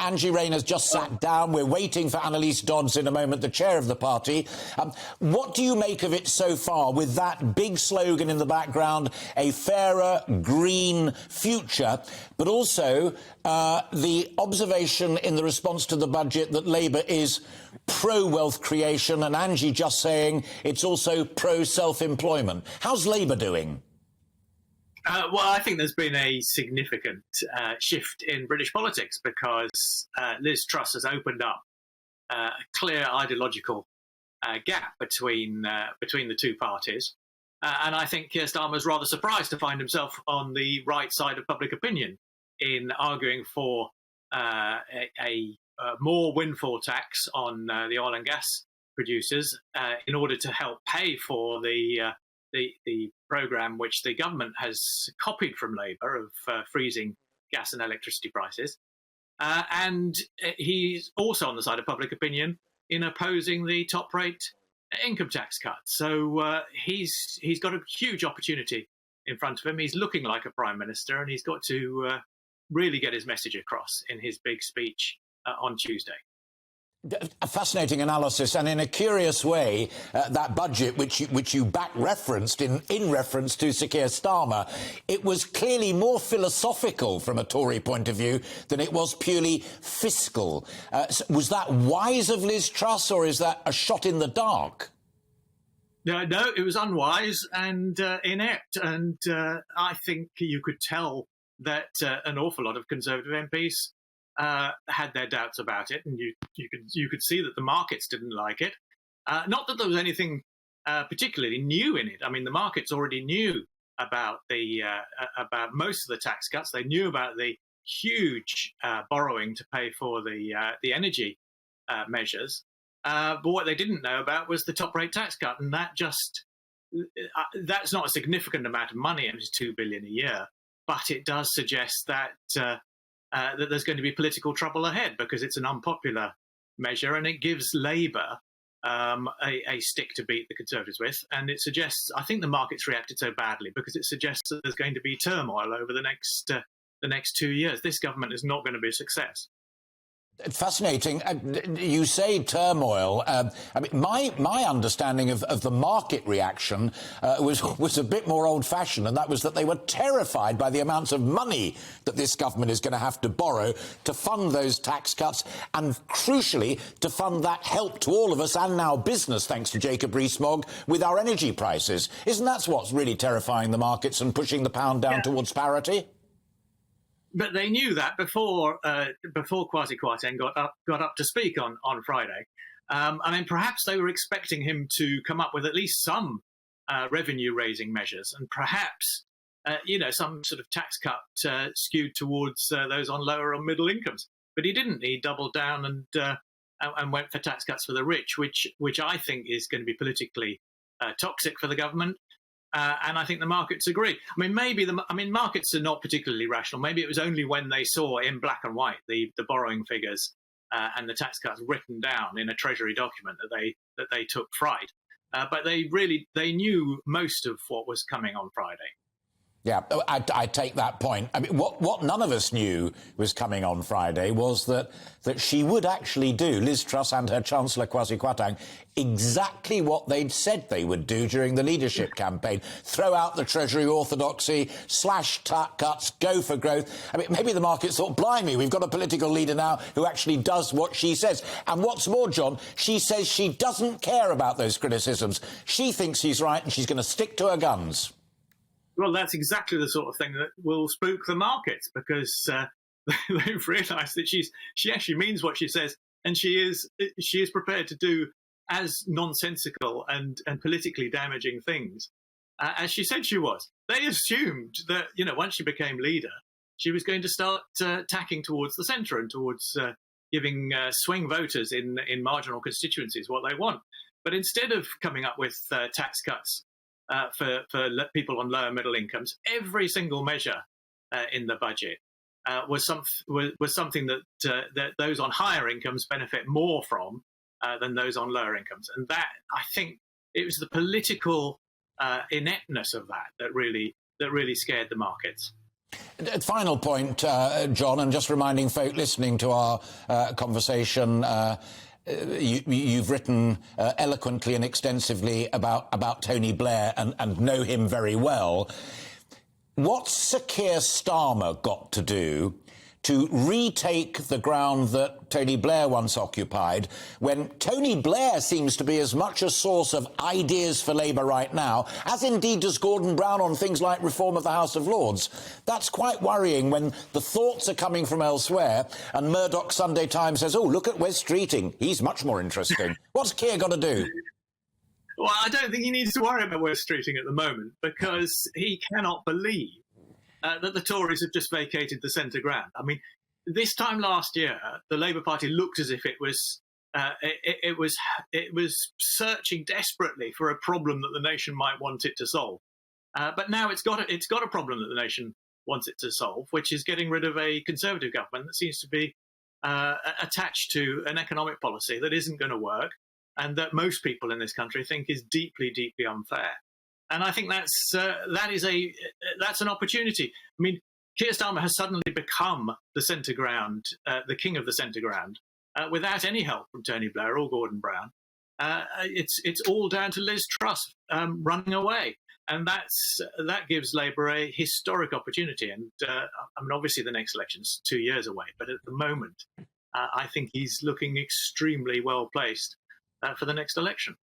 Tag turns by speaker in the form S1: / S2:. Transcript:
S1: Angie Rayner's just sat down. We're waiting for Annalise Dodds in a moment, the chair of the party. What do you make of it so far, with that big slogan in the background, a fairer, green future, but also the observation in the response to the budget that Labour is pro-wealth creation, and Angie just saying it's also pro-self-employment? How's Labour doing?
S2: Well, I think there's been a significant shift in British politics because Liz Truss has opened up a clear ideological gap between the two parties. And I think Keir Starmer was rather surprised to find himself on the right side of public opinion in arguing for a more windfall tax on the oil and gas producers in order to help pay for the programme which the government has copied from Labour of freezing gas and electricity prices. And he's also on the side of public opinion in opposing the top rate income tax cut. So he's got a huge opportunity in front of him. He's looking like a prime minister, and he's got to really get his message across in his big speech on Tuesday.
S1: A fascinating analysis, and in a curious way, that budget which you back referenced in reference to Sir Keir Starmer, it was clearly more philosophical from a Tory point of view than it was purely fiscal. Was that wise of Liz Truss, or is that a shot in the dark?
S2: No, it was unwise and inept, and I think you could tell that an awful lot of Conservative MPs had their doubts about it, and you could see that the markets didn't like it. Not that there was anything particularly new in it. I mean, the markets already knew about about most of the tax cuts. They knew about the huge borrowing to pay for the energy measures. But what they didn't know about was the top rate tax cut, and that's not a significant amount of money. It's $2 billion a year, but it does suggest that that there's going to be political trouble ahead because it's an unpopular measure, and it gives Labour a stick to beat the Conservatives with. And it suggests, I think the market's reacted so badly because it suggests that there's going to be turmoil over the next 2 years. This government is not going to be a success.
S1: Fascinating. You say turmoil. I mean, my understanding of the market reaction was a bit more old-fashioned, and that was that they were terrified by the amounts of money that this government is going to have to borrow to fund those tax cuts, and crucially to fund that help to all of us and now business, thanks to Jacob Rees-Mogg, with our energy prices. Isn't that what's really terrifying the markets and pushing the pound down towards parity?
S2: But they knew that before Kwasi Kwarteng got up to speak on Friday. I mean, perhaps they were expecting him to come up with at least some revenue-raising measures, and perhaps some sort of tax cut skewed towards those on lower or middle incomes. But he didn't. He doubled down and went for tax cuts for the rich, which I think is going to be politically toxic for the government. And I think the markets agree. I mean, markets are not particularly rational. Maybe it was only when they saw in black and white the borrowing figures and the tax cuts written down in a Treasury document that they took fright. But they knew most of what was coming on Friday.
S1: Yeah, I take that point. I mean, what none of us knew was coming on Friday was that she would actually do, Liz Truss and her Chancellor Kwasi Kwarteng, exactly what they'd said they would do during the leadership campaign. Throw out the Treasury orthodoxy, slash cuts, go for growth. I mean, maybe the markets thought, blimey, we've got a political leader now who actually does what she says. And what's more, John, she says she doesn't care about those criticisms. She thinks she's right and she's going to stick to her guns.
S2: Well, that's exactly the sort of thing that will spook the markets because they've realised that she actually means what she says, and she is prepared to do as nonsensical and politically damaging things as she said she was. They assumed that once she became leader, she was going to start tacking towards the centre and towards giving swing voters in marginal constituencies what they want. But instead of coming up with tax cuts for people on lower middle incomes, every single measure in the budget was something that those on higher incomes benefit more from than those on lower incomes. And that, I think, it was the political ineptness of that really scared the markets.
S1: Final point, John, and just reminding folk listening to our conversation, you've written eloquently and extensively about Tony Blair and know him very well. What's Sir Keir Starmer got to do to retake the ground that Tony Blair once occupied, when Tony Blair seems to be as much a source of ideas for Labour right now, as indeed does Gordon Brown on things like reform of the House of Lords? That's quite worrying when the thoughts are coming from elsewhere and Murdoch's Sunday Times says, oh, look at Wes Streeting, he's much more interesting. What's Keir got to do?
S2: Well, I don't think he needs to worry about Wes Streeting at the moment, because he cannot believe that the Tories have just vacated the centre ground. I mean, this time last year, the Labour Party looked as if it was searching desperately for a problem that the nation might want it to solve. But now it's got a problem that the nation wants it to solve, which is getting rid of a Conservative government that seems to be attached to an economic policy that isn't going to work, and that most people in this country think is deeply, deeply unfair. And I think that's an opportunity. I mean, Keir Starmer has suddenly become the centre ground, the king of the centre ground, without any help from Tony Blair or Gordon Brown. It's all down to Liz Truss running away, and that gives Labour a historic opportunity. And I mean, obviously, the next election's 2 years away, but at the moment, I think he's looking extremely well placed for the next election.